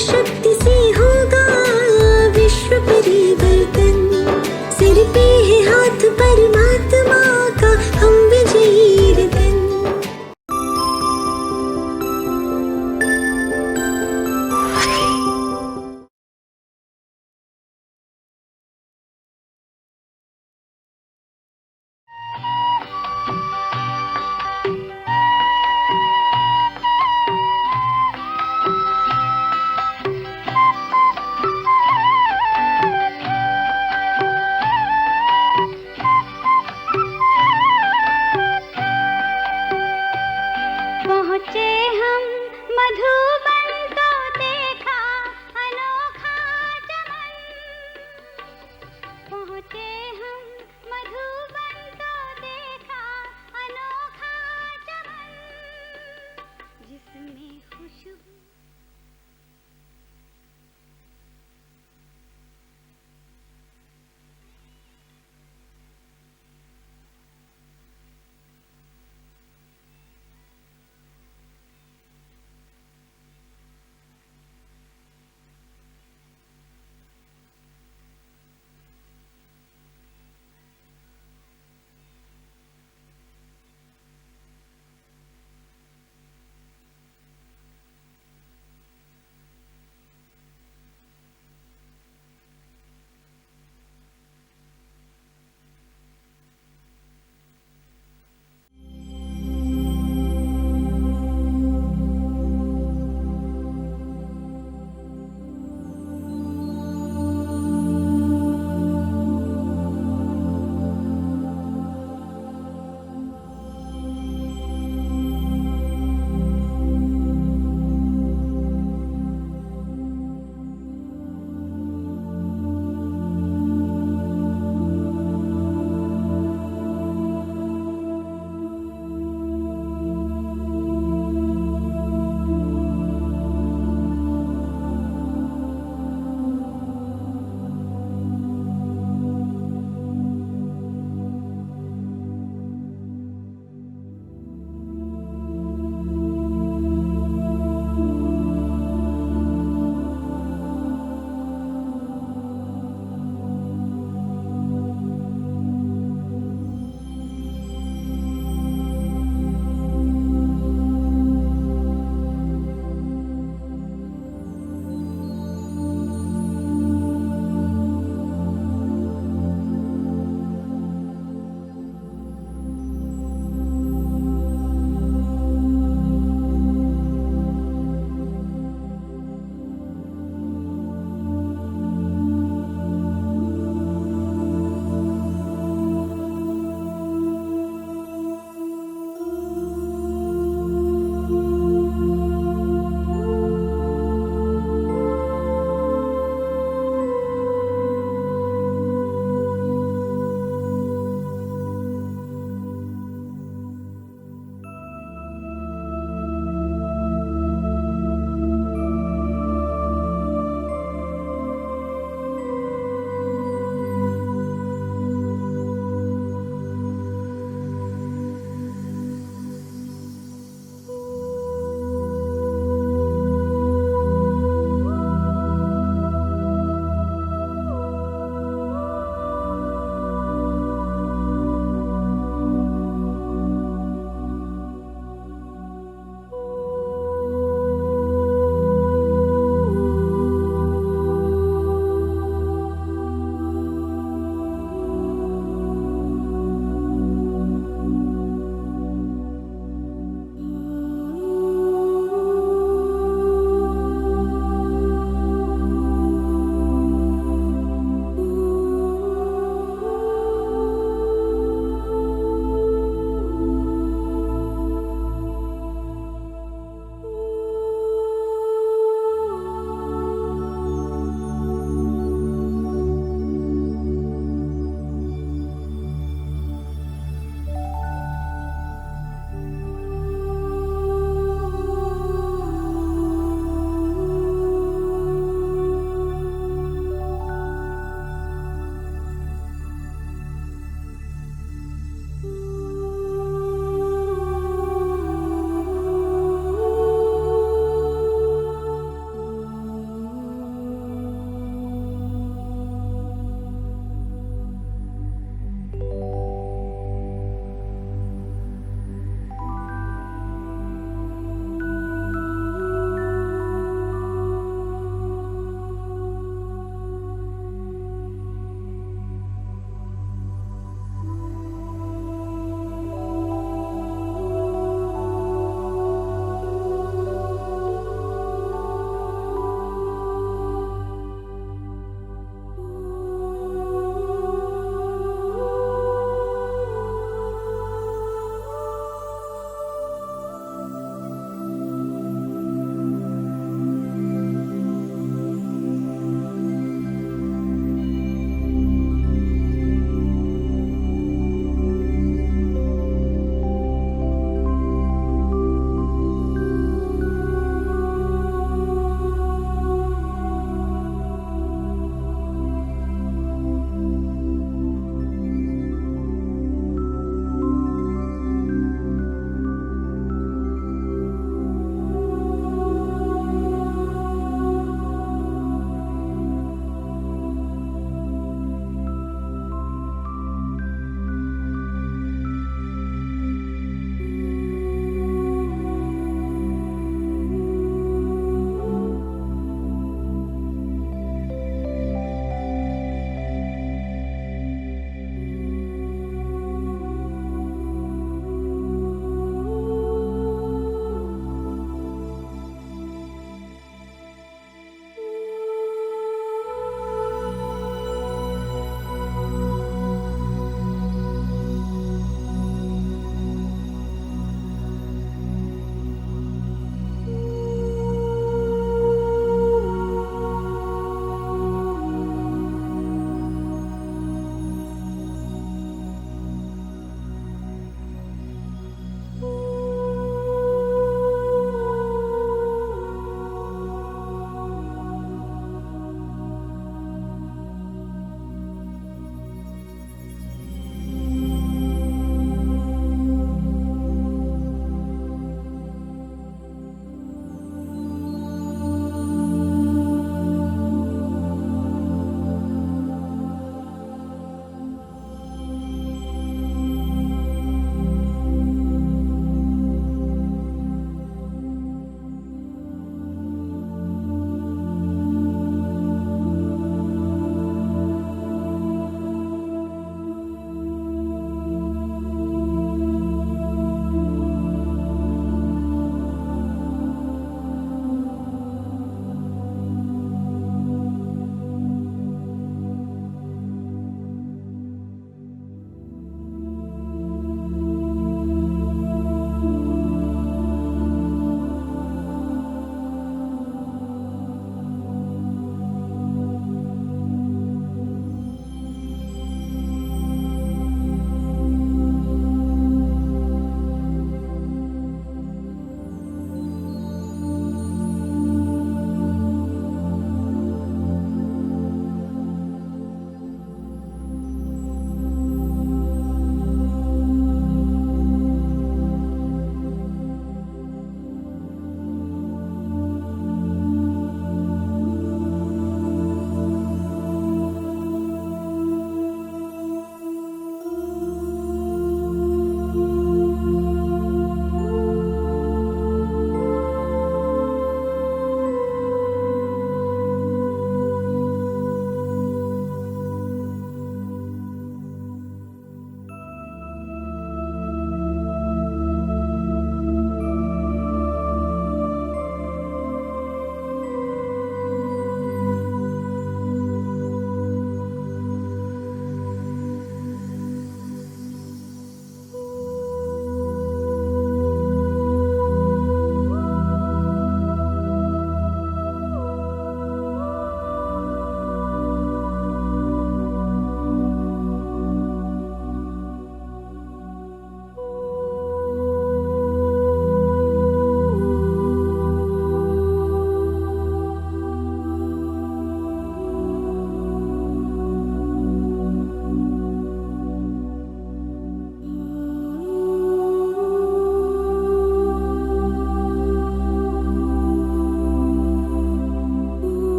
शक्ति से होगा विश्व परिवर्तन। सिर पे है हाथ परमात्मा का, हम विजयी रतन। पहुँचे हम मधुबन तो देखा अनोखा चमन। पहुँचे हम मधुबन तो देखा अनोखा चमन, जिसमें खुशबू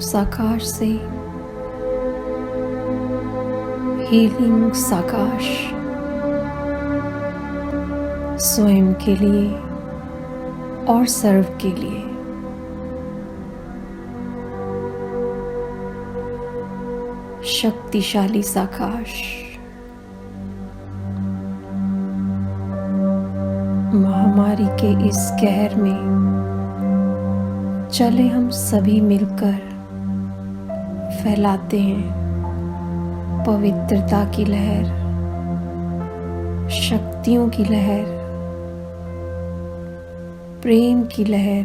साकाश से हीलिंग साकाश स्वयं के लिए और सर्व के लिए। शक्तिशाली साकाश महामारी के इस कहर में चले हम सभी मिलकर फैलाते हैं पवित्रता की लहर, शक्तियों की लहर, प्रेम की लहर,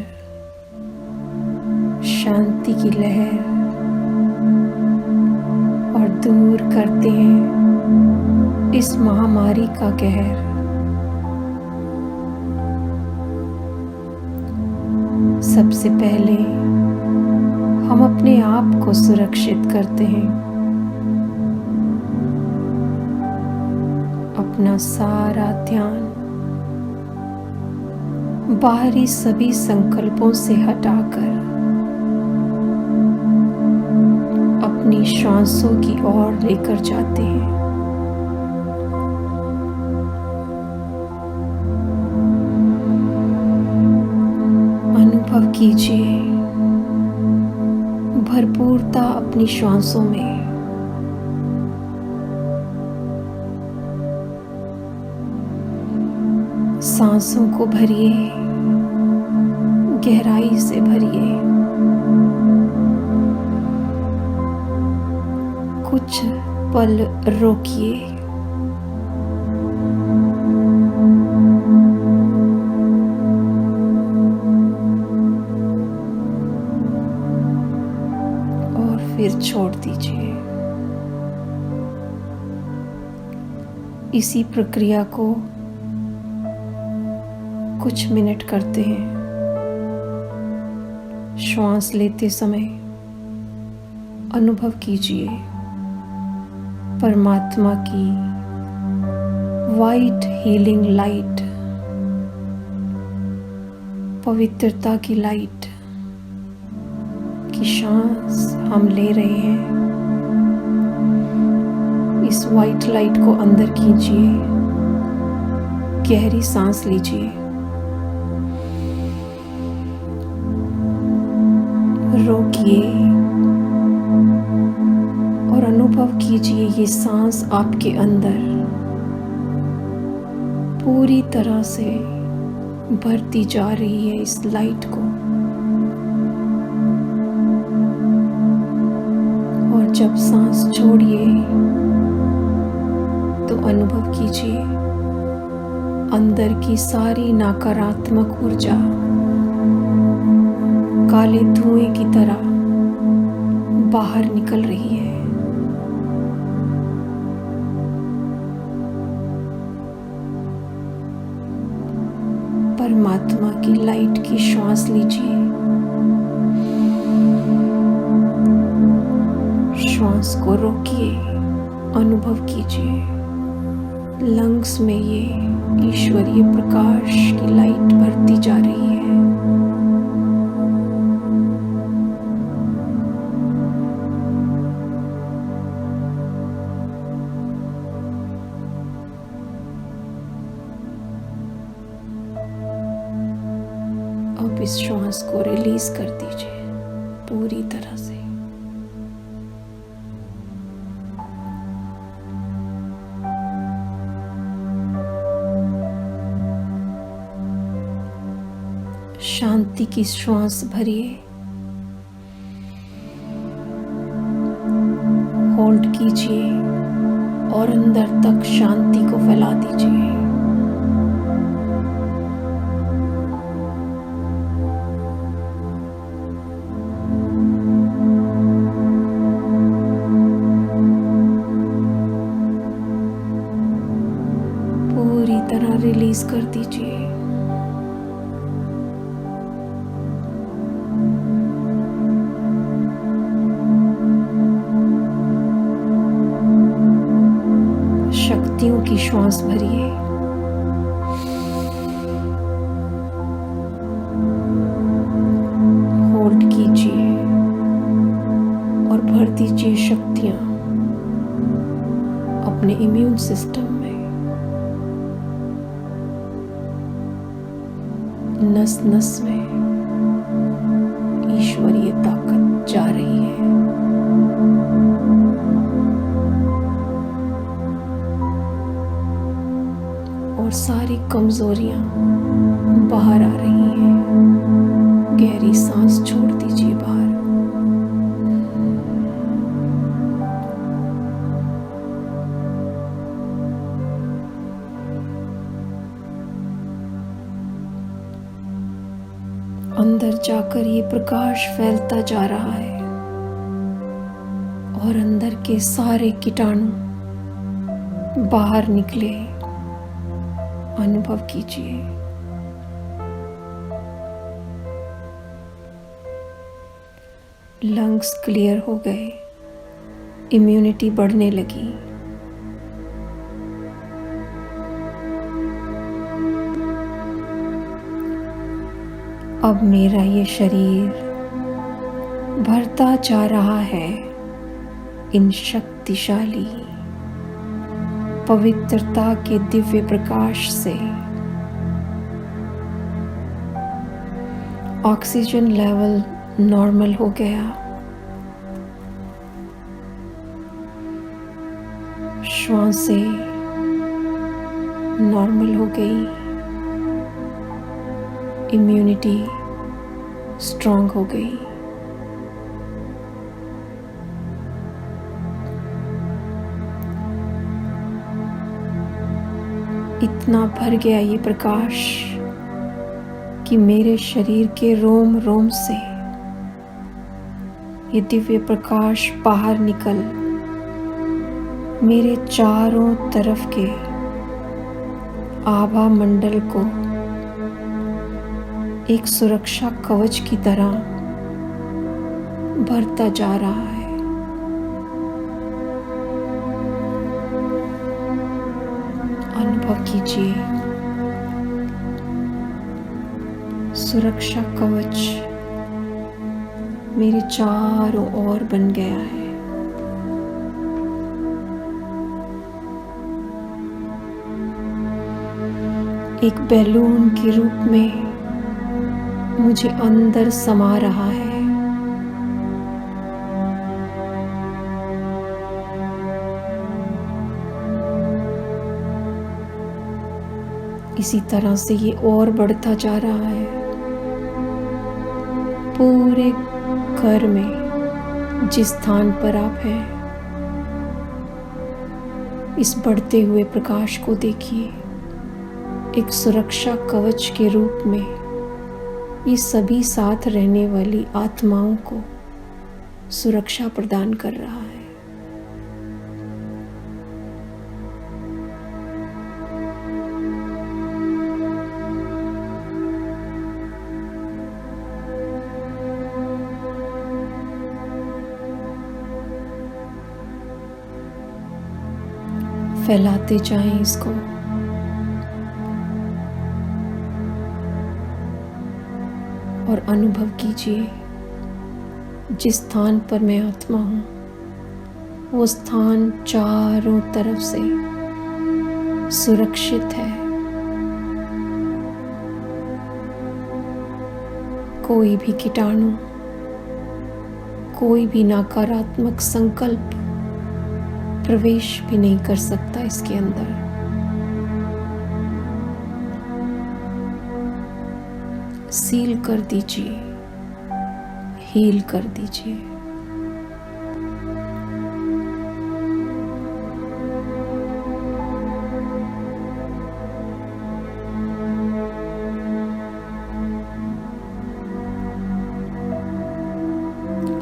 शांति की लहर, और दूर करते हैं इस महामारी का कहर। सबसे पहले हम अपने आप को सुरक्षित करते हैं। अपना सारा ध्यान बाहरी सभी संकल्पों से हटाकर अपनी श्वासों की ओर लेकर जाते हैं। अनुभव कीजिए भरपूरता अपनी श्वासों में। सांसों को भरिए, गहराई से भरिए। कुछ पल रोकिए। और फिर छोड़ दीजिए। इसी प्रक्रिया को कुछ मिनट करते हैं। श्वास लेते समय अनुभव कीजिए परमात्मा की वाइट हीलिंग लाइट, पवित्रता की लाइट की सांस हम ले रहे हैं। इस वाइट लाइट को अंदर खींचिए, गहरी सांस लीजिए, रोकिए और अनुभव कीजिए ये सांस आपके अंदर पूरी तरह से भरती जा रही है इस लाइट को। और जब सांस छोड़िए तो अनुभव कीजिए अंदर की सारी नकारात्मक ऊर्जा काले धुएं की तरह बाहर निकल रही है। परमात्मा की लाइट की श्वास लीजिए। श्वास को रोकिए, अनुभव कीजिए लंग्स में ये ईश्वरीय प्रकाश की लाइट भरती जा रही है। अब इस श्वास को रिलीज कर दीजिए पूरी तरह से। शांति की श्वास भरिए, होल्ड कीजिए और अंदर तक शांति को फैला दीजिए। पूरी तरह रिलीज कर दीजिए। शक्तियों की श्वास भरिए। होल्ड कीजिए दीजिए शक्तियां अपने इम्यून सिस्टम में, नस नस में ईश्वरीय ताकत जा रही है। और सारी कमजोरियां बाहर आ रही हैं। गहरी सांस छोड़ दीजिए बाहर। अंदर जाकर ये प्रकाश फैलता जा रहा है और अंदर के सारे कीटाणु बाहर निकले अनुभव कीजिए। लंग्स क्लियर हो गए, इम्यूनिटी बढ़ने लगी। अब मेरा ये शरीर भरता जा रहा है इन शक्तिशाली पवित्रता के दिव्य प्रकाश से। ऑक्सीजन लेवल नॉर्मल हो गया, श्वासें नॉर्मल हो गई, इम्यूनिटी स्ट्रांग हो गई। इतना भर गया ये प्रकाश कि मेरे शरीर के रोम रोम से ये दिव्य प्रकाश बाहर निकल मेरे चारों तरफ के आभा मंडल को एक सुरक्षा कवच की तरह भरता जा रहा है। अनुभव कीजिए, सुरक्षा कवच मेरे चारों ओर बन गया है। एक बैलून के रूप में मुझे अंदर समा रहा है। इसी तरह से ये और बढ़ता जा रहा है। पूरे घर में जिस स्थान पर आप हैं, इस बढ़ते हुए प्रकाश को देखिए। एक सुरक्षा कवच के रूप में ये सभी साथ रहने वाली आत्माओं को सुरक्षा प्रदान कर रहा है। फैलाते जाएं इसको। और अनुभव कीजिए, जिस स्थान पर मैं आत्मा हूं, वो स्थान चारों तरफ से सुरक्षित है। कोई भी कीटाणु, कोई भी नकारात्मक संकल्प प्रवेश भी नहीं कर सकता इसके अंदर। सील कर दीजिए, हील कर दीजिए।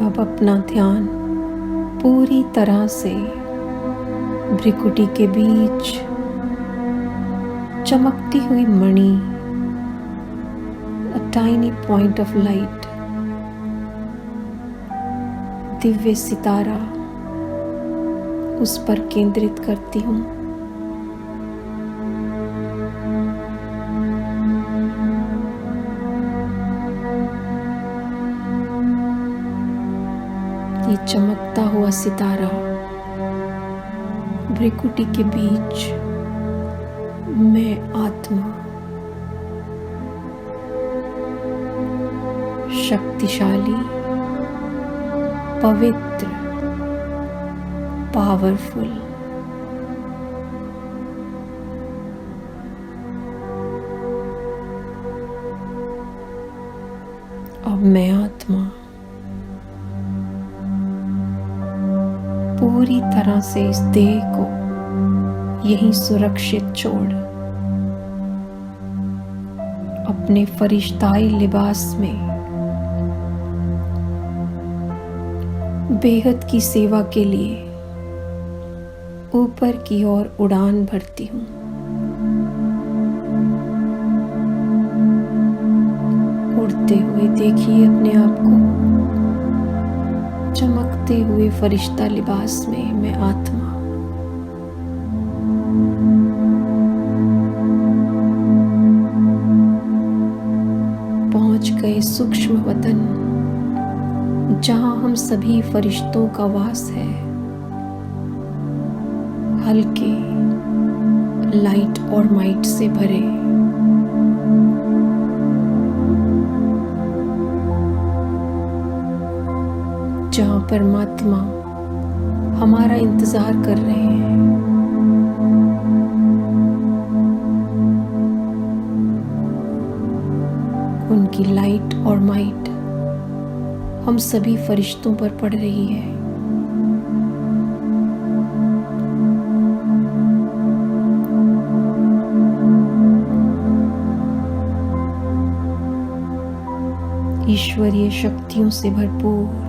अब अपना ध्यान पूरी तरह से भ्रिकुटी के बीच चमकती हुई मणि, a tiny point of light, Divya सितारा, उस पर केंद्रित करती हूँ। ये चमकता हुआ सितारा भ्रिकुटी के बीच मैं आत्मा, शक्तिशाली, पवित्र, पावरफुल, अब मैं आत्मा पूरी तरह से इस देह को यहीं सुरक्षित छोड़ अपने फरिश्ताई लिबास में बेहद की सेवा के लिए ऊपर की ओर उड़ान भरती हूँ। उड़ते हुए देखिए अपने आप को, चमकते हुए फरिश्ता लिबास में मैं आत्मा। पहुंच गए सूक्ष्म वतन जहां हम सभी फरिश्तों का वास है। हल्के लाइट और माइट से भरे, जहां परमात्मा हमारा इंतजार कर रहे हैं। उनकी लाइट और माइट हम सभी फरिश्तों पर पड़ रही है। ईश्वरीय शक्तियों से भरपूर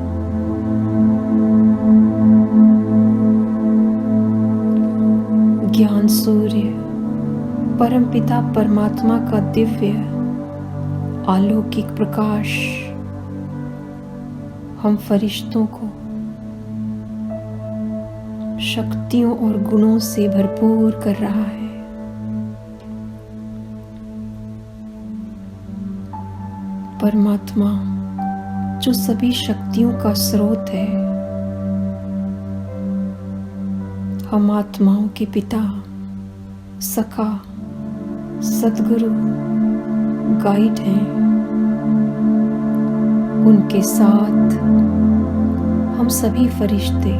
ज्ञान सूर्य परमपिता परमात्मा का दिव्य अलौकिक प्रकाश हम फरिश्तों को शक्तियों और गुणों से भरपूर कर रहा है। परमात्मा जो सभी शक्तियों का स्रोत है, हम आत्माओं के पिता, सखा, सद्गुरु, गाइड हैं। उनके साथ हम सभी फरिश्ते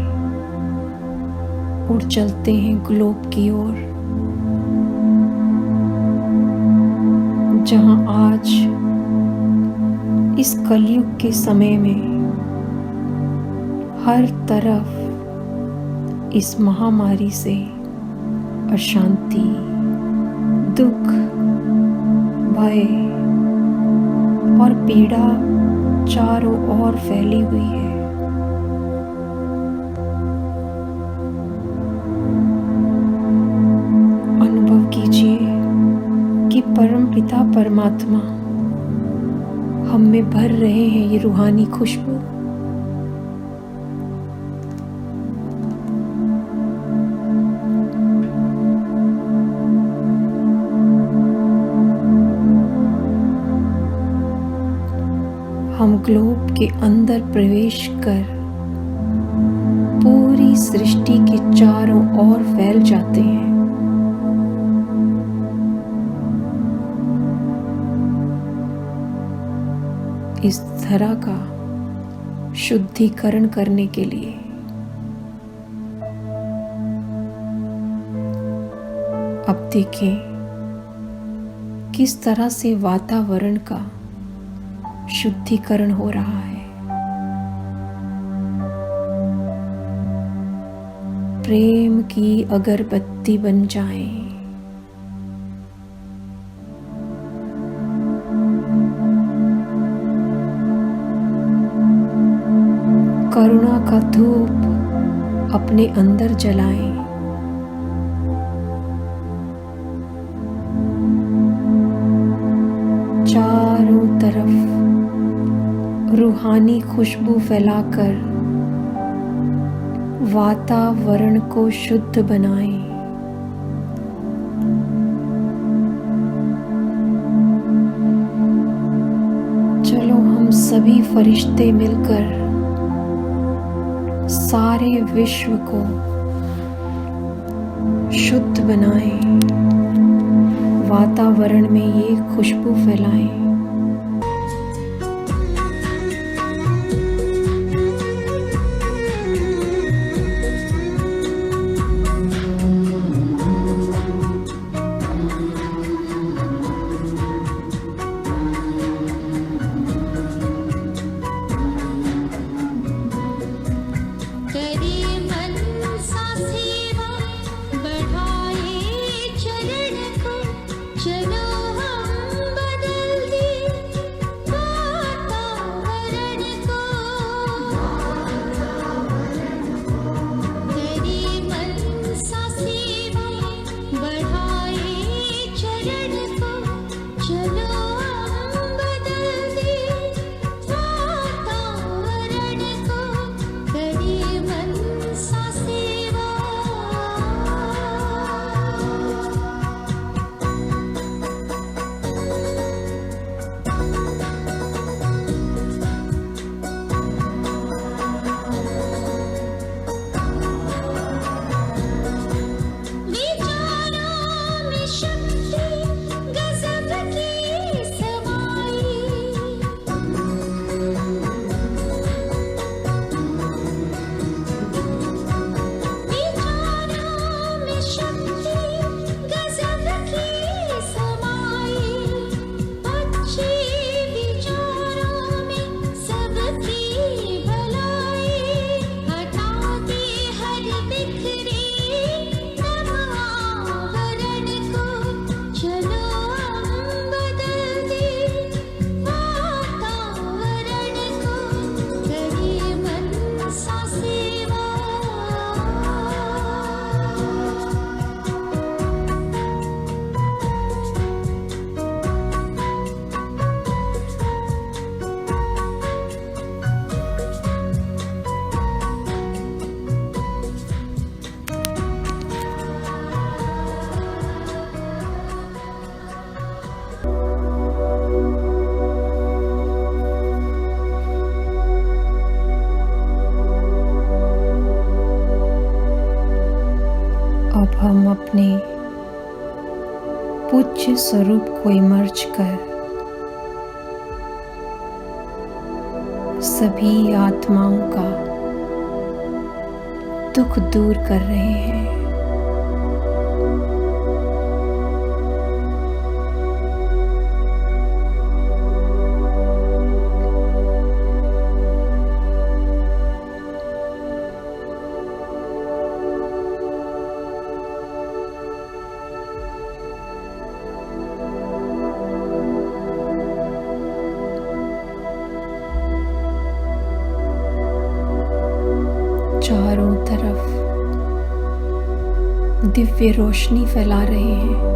उड़ चलते हैं ग्लोब की ओर, जहां आज इस कलयुग के समय में हर तरफ इस महामारी से अशांति, दुख, भय और पीड़ा चारों ओर फैली हुई है। अनुभव कीजिए कि परमपिता परमात्मा हम में भर रहे हैं ये रूहानी खुशबू। हम ग्लोब के अंदर प्रवेश कर पूरी सृष्टि के चारों ओर फैल जाते हैं। इस धरा का शुद्धिकरण करने के लिए अब देखें किस तरह से वातावरण का शुद्धिकरण हो रहा है। प्रेम की अगरबत्ती बन जाएं। करुणा का धूप अपने अंदर जलाएं। चारों तरफ रूहानी खुशबू फैलाकर वातावरण को शुद्ध बनाएं। चलो हम सभी फरिश्ते मिलकर सारे विश्व को शुद्ध बनाएं, वातावरण में ये खुशबू फैलाएं। अब हम अपने पूज्य स्वरूप को इमर्ज कर सभी आत्माओं का दुख दूर कर रहे हैं। चारों तरफ दिव्य रोशनी फैला रहे हैं।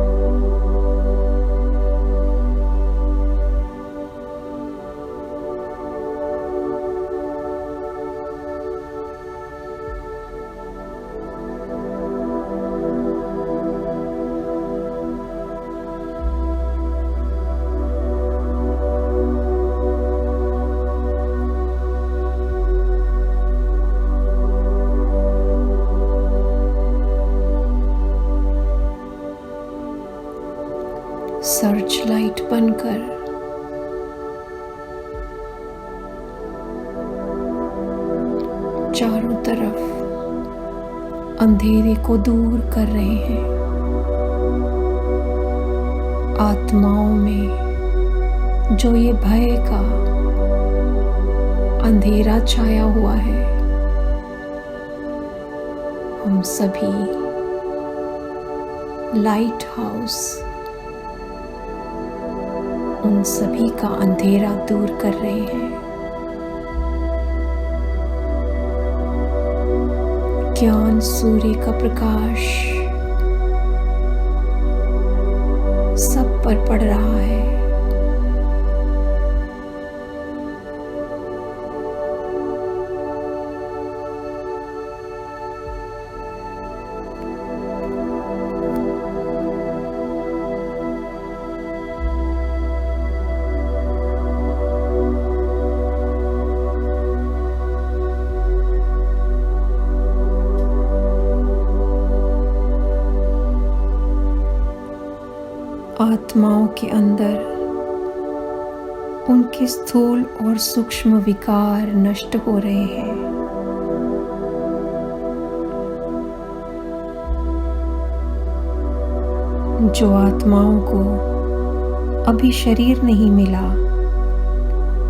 सर्च लाइट बनकर चारों तरफ अंधेरे को दूर कर रहे हैं। आत्माओं में जो ये भय का अंधेरा छाया हुआ है, हम सभी लाइट हाउस उन सभी का अंधेरा दूर कर रहे हैं। ज्ञान सूर्य का प्रकाश सब पर पड़ रहा है। आत्माओं के अंदर उनके स्थूल और सूक्ष्म विकार नष्ट हो रहे हैं। जो आत्माओं को अभी शरीर नहीं मिला,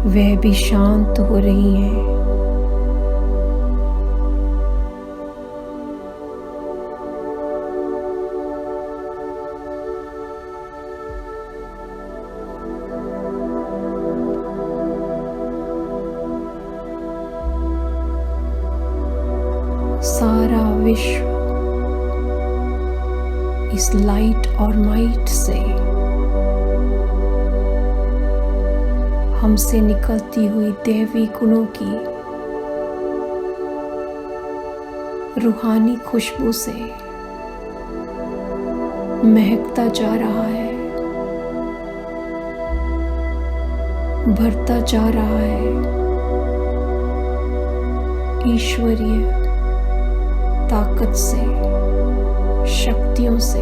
वह भी शांत हो रही हैं। सारा विश्व इस लाइट और माइट से, हमसे निकलती हुई दैवी गुणों की रूहानी खुशबू से महकता जा रहा है, भरता जा रहा है ईश्वरीय ताकत से, शक्तियों से।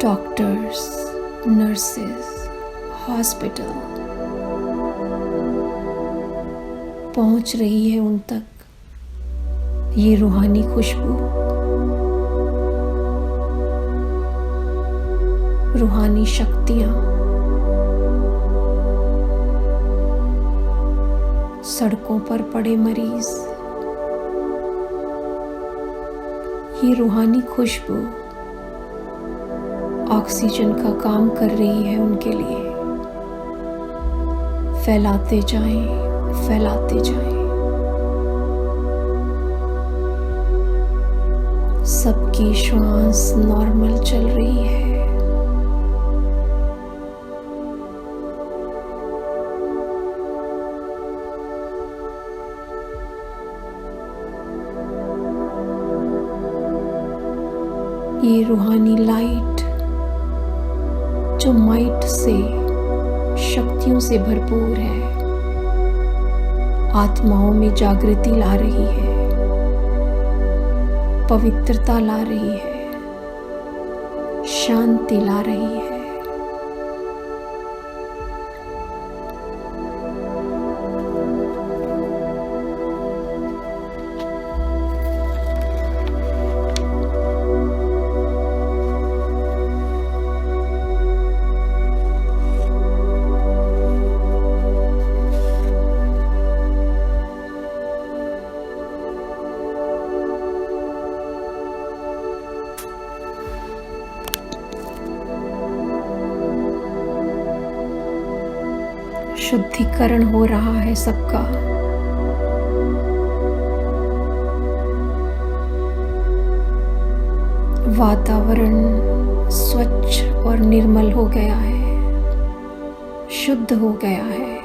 डॉक्टर्स, नर्सेस, हॉस्पिटल पहुंच रही है उन तक ये रूहानी खुशबू, रूहानी शक्तियां। सड़कों पर पड़े मरीज, ये रूहानी खुशबू ऑक्सीजन का काम कर रही है उनके लिए। फैलाते जाएं, फैलाते जाएं। सबकी श्वास नॉर्मल चल रही है। ये रूहानी लाइट जो माइट से, शक्तियों से भरपूर है, आत्माओं में जागृति ला रही है, पवित्रता ला रही है, शांति ला रही है। शुद्धिकरण हो रहा है सबका। वातावरण स्वच्छ और निर्मल हो गया है, शुद्ध हो गया है।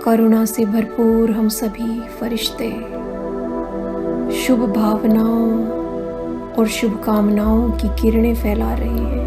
करुणा से भरपूर हम सभी फरिश्ते शुभ भावनाओं और शुभकामनाओं की किरणें फैला रहे हैं।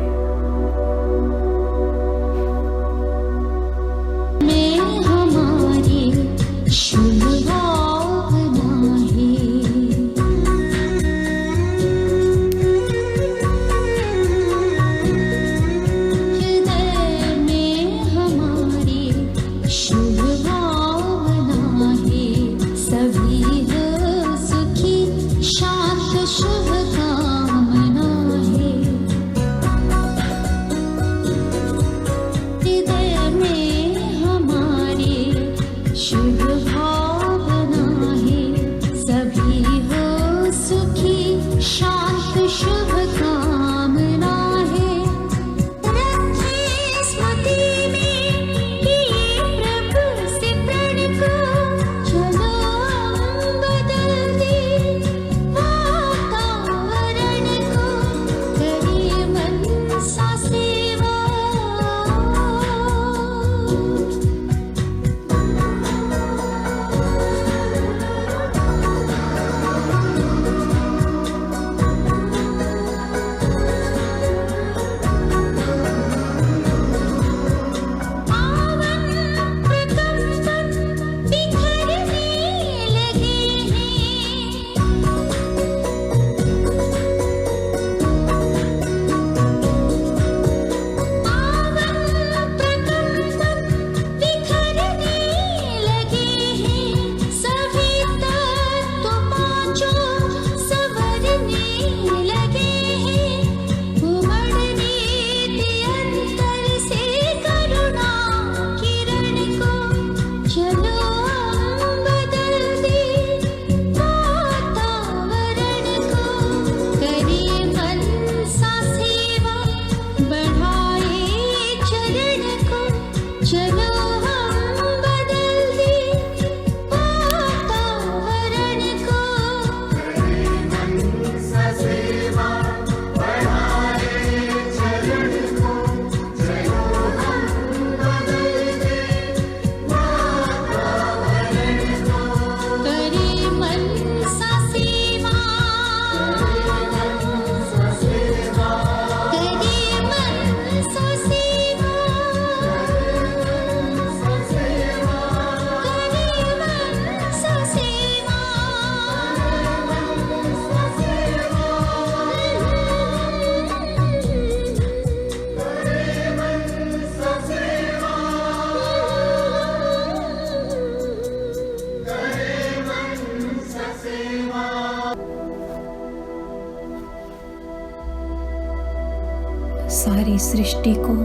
सारी सृष्टि को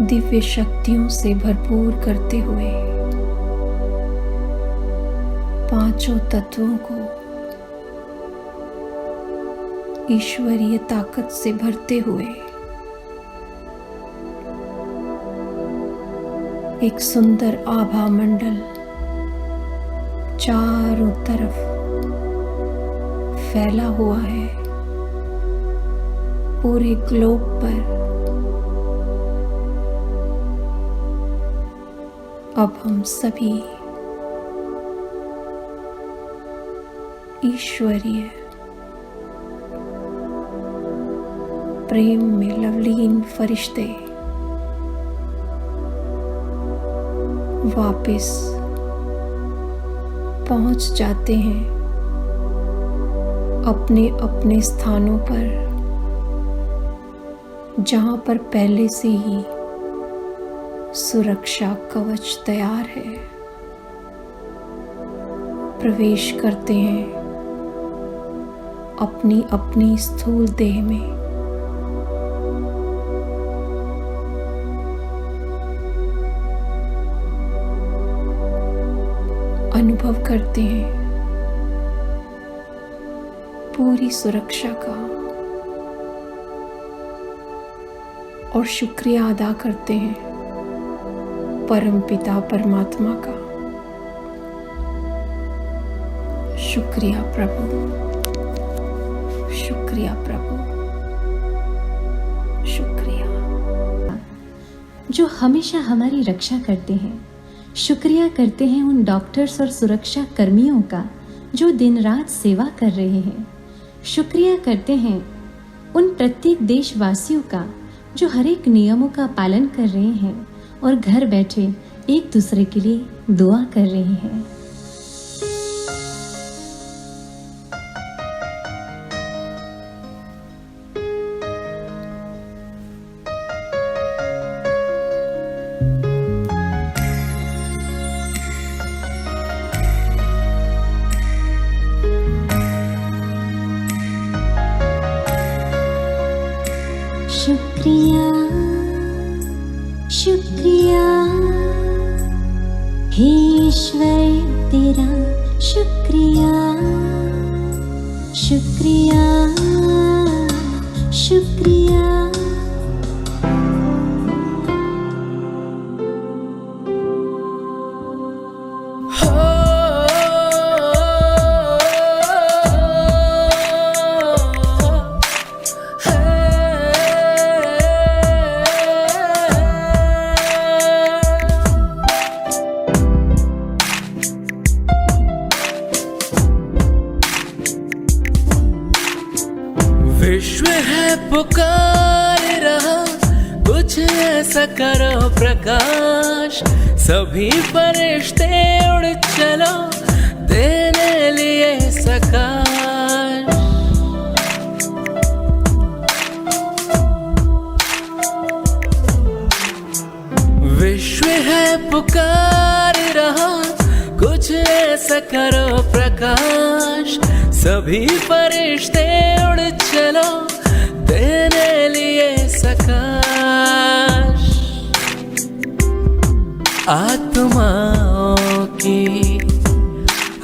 दिव्य शक्तियों से भरपूर करते हुए, पांचों तत्वों को ईश्वरीय ताकत से भरते हुए एक सुंदर आभा मंडल चारों तरफ फैला हुआ है। पूरे ग्लोब पर अब हम सभी ईश्वरीय प्रेम में लवलीन फरिश्ते वापस पहुंच जाते हैं अपने अपने स्थानों पर, जहां पर पहले से ही सुरक्षा कवच तैयार है। प्रवेश करते हैं अपनी अपनी स्थूल देह में। अनुभव करते हैं पूरी सुरक्षा का और शुक्रिया अदा करते हैं परमपिता परमात्मा का। शुक्रिया प्रभु, शुक्रिया प्रभु, शुक्रिया। जो हमेशा हमारी रक्षा करते हैं। शुक्रिया करते हैं उन डॉक्टर्स और सुरक्षा कर्मियों का जो दिन रात सेवा कर रहे हैं। शुक्रिया करते हैं उन प्रत्येक देशवासियों का जो हर एक नियमों का पालन कर रहे हैं और घर बैठे एक दूसरे के लिए दुआ कर रहे हैं। शुक्रिया, शुक्रिया हे ईश्वर तेरा शुक्रिया, शुक्रिया, शुक्रिया। विश्व है पुकार रहा, कुछ ऐसा करो प्रकाश। सभी फरिश्ते उड़ चलो देने लिए सकाश। विश्व है पुकार रहा, कुछ ऐसा करो प्रकाश। सभी फरिश्ते उड़ चलो देने लिए सकाश। आत्माओं की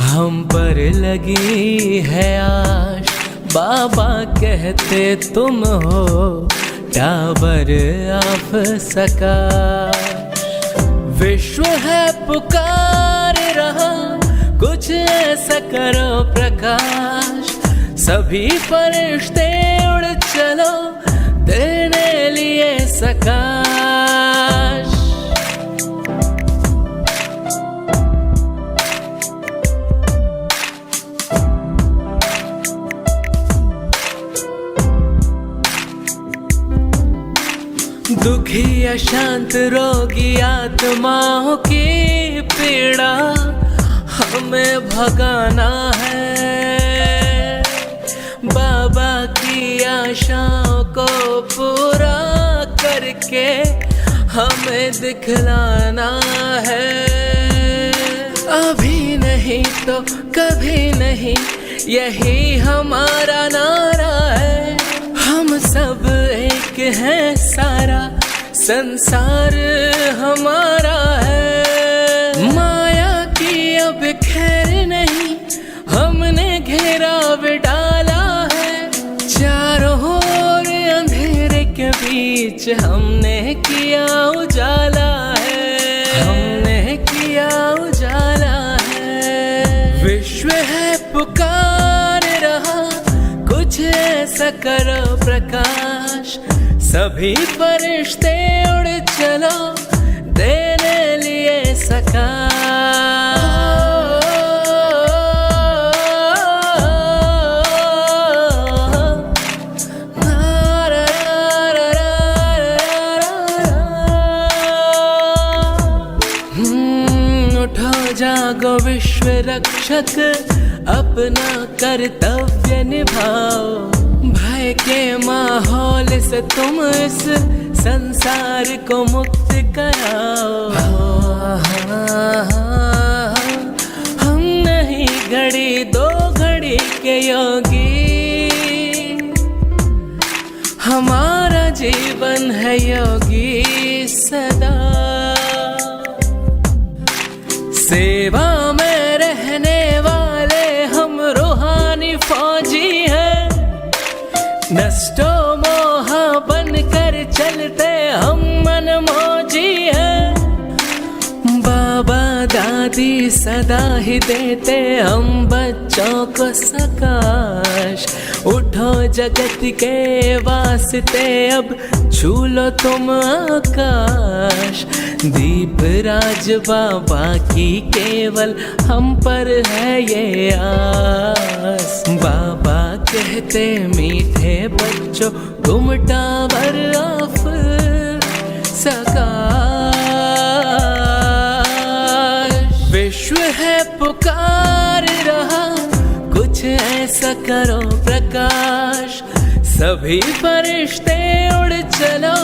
हम पर लगी है आश। बाबा कहते तुम हो टावर ऑफ सकाश। विश्व है पुकार रहा, कुछ ऐसा करो प्रकाश। सभी फरिश्ते उड़ चलो देने लिए सकाश। दुखी अशांत रोगी आत्माओं की पीड़ा हमें भगाना है। बाबा की आशाओं को पूरा करके हमें दिखलाना है। अभी नहीं तो कभी नहीं, यही हमारा नारा है। हम सब एक हैं, सारा संसार हमारा है। माया की अब खैर नहीं, हमने घेराव डाला है। चारों ओर अंधेरे के बीच हमने किया उजाला है, हमने किया उजाला है। विश्व है पुकार रहा, कुछ ऐसा करो प्रकाश। सभी फरिश्ते उड़ चलो, देने लिए सका। उठो जागो विश्व रक्षक, अपना कर्तव्य निभाओ। भय के माहौल से तुम इस संसार को मुक्त कराओ। हम नहीं घड़ी दो घड़ी के योगी, हमारा जीवन है योगी सदा। सेवा में रहने वाले हम रूहानी फौजी हैं। नष्टो मोह बनकर चलते हम मनमौजी हैं। बाबा दादी सदा ही देते हम बच्चों को सकाश। उठो जगत के वास्ते अब छू लो तुम आकाश। दीप राज बाबा की केवल हम पर है ये आस। बाबा कहते मीठे बच्चों तुम टावर ऑफ सकाश। विश्व है पुकार रहा, कुछ ऐसा करो प्रकाश। सभी फरिश्ते उड़ चलो,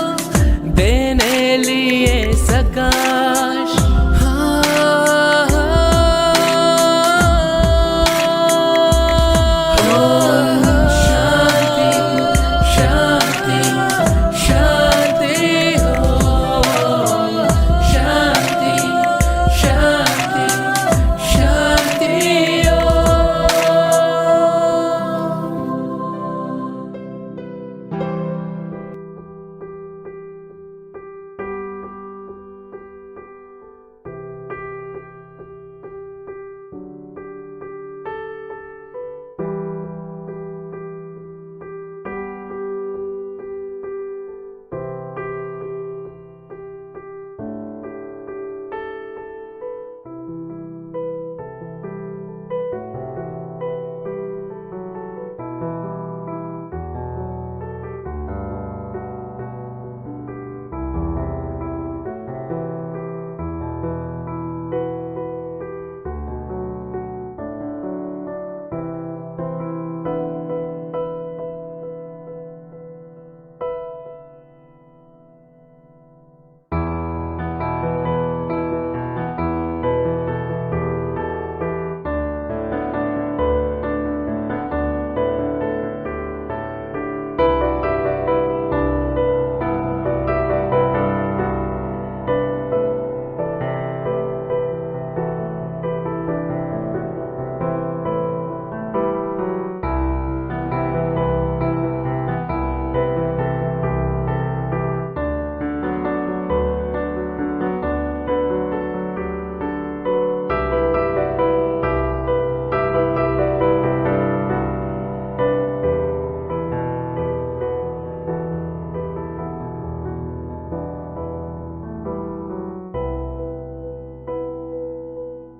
देने लिए सकाश।